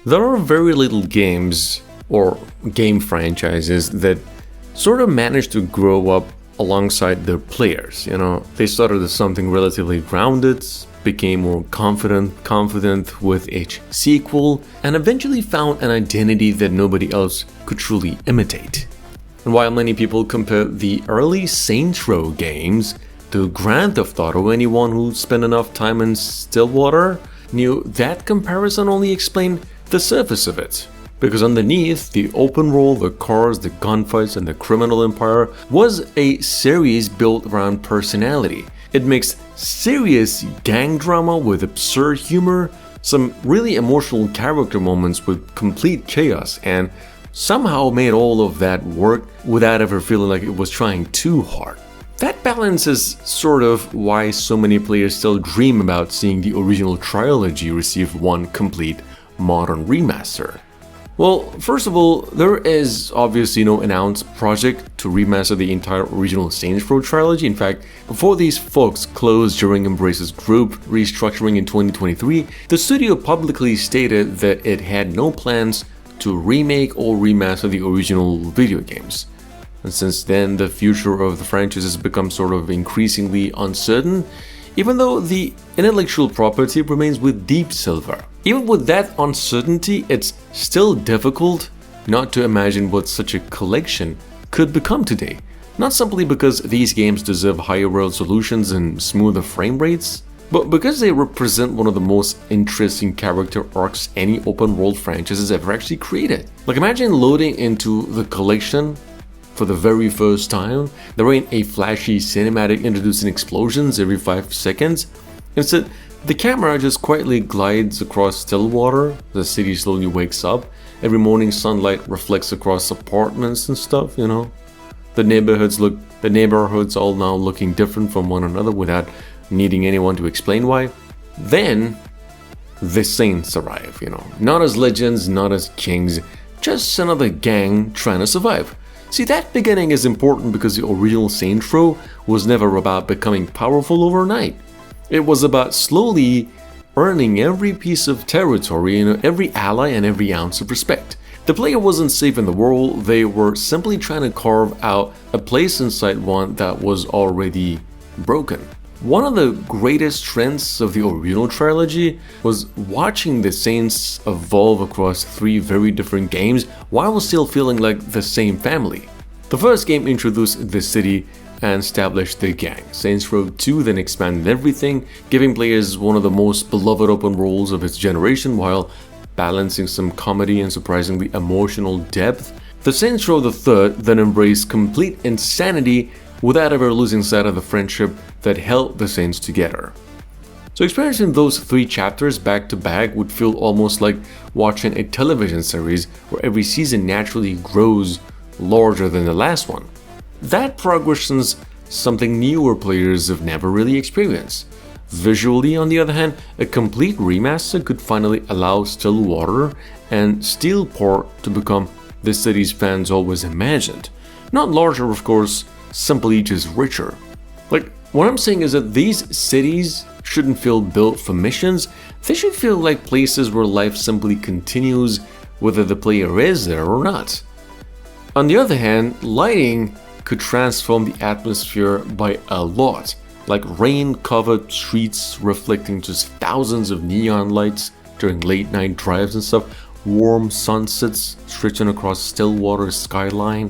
There are very little games or game franchises that sort of manage to grow up alongside their players. They started as something relatively grounded, became more confident with each sequel, and eventually found an identity that nobody else could truly imitate. And while many people compare the early Saints Row games to Grand Theft Auto, anyone who spent enough time in Stillwater knew that comparison only explained the surface of it. Because underneath the open world, the cars, the gunfights, and the criminal empire was a series built around personality. It mixed serious gang drama with absurd humor, some really emotional character moments with complete chaos, and somehow made all of that work without ever feeling like it was trying too hard. That balance is sort of why so many players still dream about seeing the original trilogy receive one complete modern remaster. Well, first of all, there is obviously no announced project to remaster the entire original Saints Row trilogy. In fact, before these folks closed during Embrace's group restructuring in 2023, the studio publicly stated that it had no plans to remake or remaster the original video games. And since then, the future of the franchise has become sort of increasingly uncertain, even though the intellectual property remains with Deep Silver. Even with that uncertainty, it's still difficult not to imagine what such a collection could become today. Not simply because these games deserve higher resolutions and smoother frame rates, but because they represent one of the most interesting character arcs any open world franchise has ever actually created. Like, imagine loading into the collection for the very first time. There ain't a flashy cinematic introducing explosions every 5 seconds. Instead, the camera just quietly glides across Stillwater, the city slowly wakes up, every morning sunlight reflects across apartments and stuff, The neighborhoods all now looking different from one another without needing anyone to explain why. Then, the Saints arrive, Not as legends, not as kings, just another gang trying to survive. See, that beginning is important because the original Saints Row was never about becoming powerful overnight. It was about slowly earning every piece of territory, every ally and every ounce of respect. The player wasn't saving the world, they were simply trying to carve out a place inside one that was already broken. One of the greatest strengths of the original trilogy was watching the Saints evolve across 3 very different games while still feeling like the same family. The first game introduced the city and established the gang. Saints Row 2 then expanded everything, giving players one of the most beloved open worlds of its generation while balancing some comedy and surprisingly emotional depth. The Saints Row the Third then embraced complete insanity without ever losing sight of the friendship that held the Saints together. So experiencing those 3 chapters back to back would feel almost like watching a television series where every season naturally grows larger than the last one. That progression's something newer players have never really experienced. Visually, on the other hand, a complete remaster could finally allow Stillwater and Steelport to become the cities fans always imagined. Not larger, of course, simply just richer. Like, what I'm saying is that these cities shouldn't feel built for missions, they should feel like places where life simply continues whether the player is there or not. On the other hand, lighting could transform the atmosphere by a lot, like rain-covered streets reflecting just thousands of neon lights during late-night drives and stuff, warm sunsets stretching across Stillwater's skyline,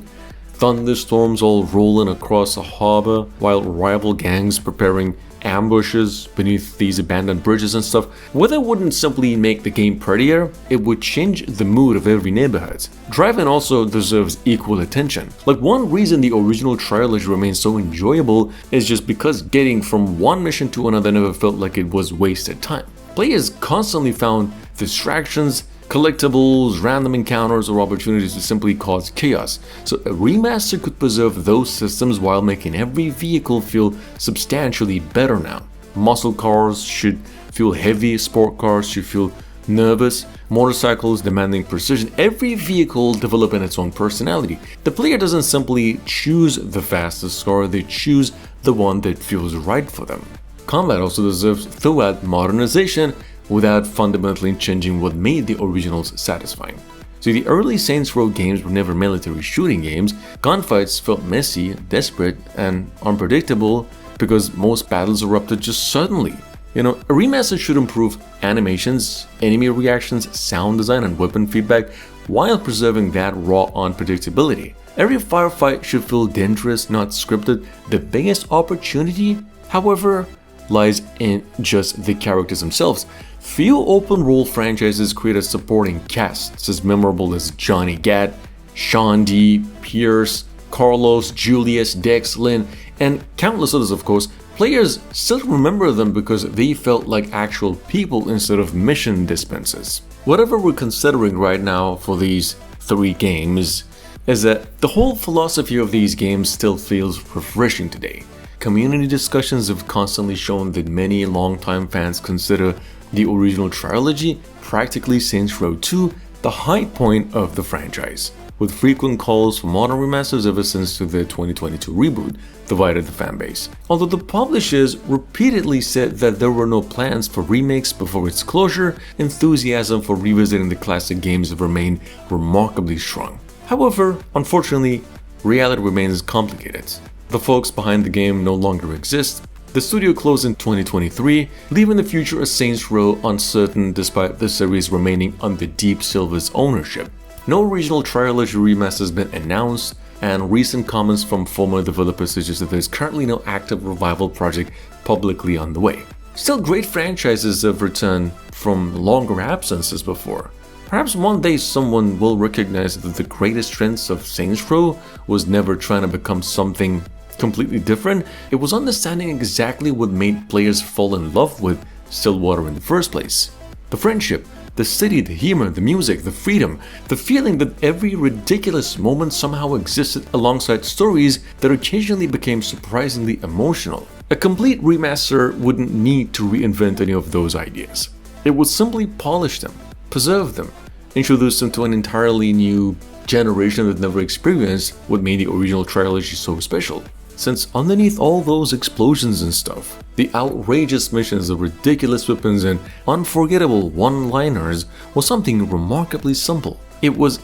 thunderstorms all rolling across a harbor while rival gangs preparing ambushes beneath these abandoned bridges and stuff. Weather wouldn't simply make the game prettier, it would change the mood of every neighborhood. Driving also deserves equal attention. Like, one reason the original trilogy remains so enjoyable is just because getting from one mission to another never felt like it was wasted time. Players constantly found distractions, collectibles, random encounters, or opportunities to simply cause chaos. So a remaster could preserve those systems while making every vehicle feel substantially better now. Muscle cars should feel heavy, sport cars should feel nervous, motorcycles demanding precision, every vehicle developing its own personality. The player doesn't simply choose the fastest car, they choose the one that feels right for them. Combat also deserves thorough modernization, without fundamentally changing what made the originals satisfying. So the early Saints Row games were never military shooting games. Gunfights felt messy, desperate, and unpredictable because most battles erupted just suddenly. A remaster should improve animations, enemy reactions, sound design, and weapon feedback while preserving that raw unpredictability. Every firefight should feel dangerous, not scripted. The biggest opportunity, however, lies in just the characters themselves. Few open-world franchises create a supporting cast as memorable as Johnny Gat, Sean D, Pierce, Carlos, Julius, Dex, Lynn, and countless others, of course. Players still remember them because they felt like actual people instead of mission dispensers. Whatever we're considering right now for these 3 games is that the whole philosophy of these games still feels refreshing today. Community discussions have constantly shown that many longtime fans consider the original trilogy, practically Saints Row 2, the high point of the franchise, with frequent calls for modern remasters ever since the 2022 reboot divided the fanbase. Although the publishers repeatedly said that there were no plans for remakes before its closure, enthusiasm for revisiting the classic games have remained remarkably strong. However, unfortunately, reality remains complicated. The folks behind the game no longer exist. The studio closed in 2023, leaving the future of Saints Row uncertain despite the series remaining under Deep Silver's ownership. No original Trilogy Remaster has been announced, and recent comments from former developers suggest that there's currently no active revival project publicly on the way. Still, great franchises have returned from longer absences before. Perhaps one day someone will recognize that the greatest strengths of Saints Row was never trying to become something completely different. It was understanding exactly what made players fall in love with Stillwater in the first place. The friendship, the city, the humor, the music, the freedom, the feeling that every ridiculous moment somehow existed alongside stories that occasionally became surprisingly emotional. A complete remaster wouldn't need to reinvent any of those ideas. It would simply polish them, preserve them, introduce them to an entirely new generation that never experienced what made the original trilogy so special. Since underneath all those explosions and stuff, the outrageous missions, the ridiculous weapons, and unforgettable one-liners was something remarkably simple. It was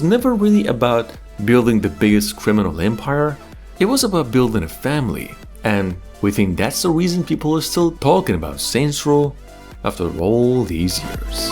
never really about building the biggest criminal empire. It was about building a family, and we think that's the reason people are still talking about Saints Row after all these years.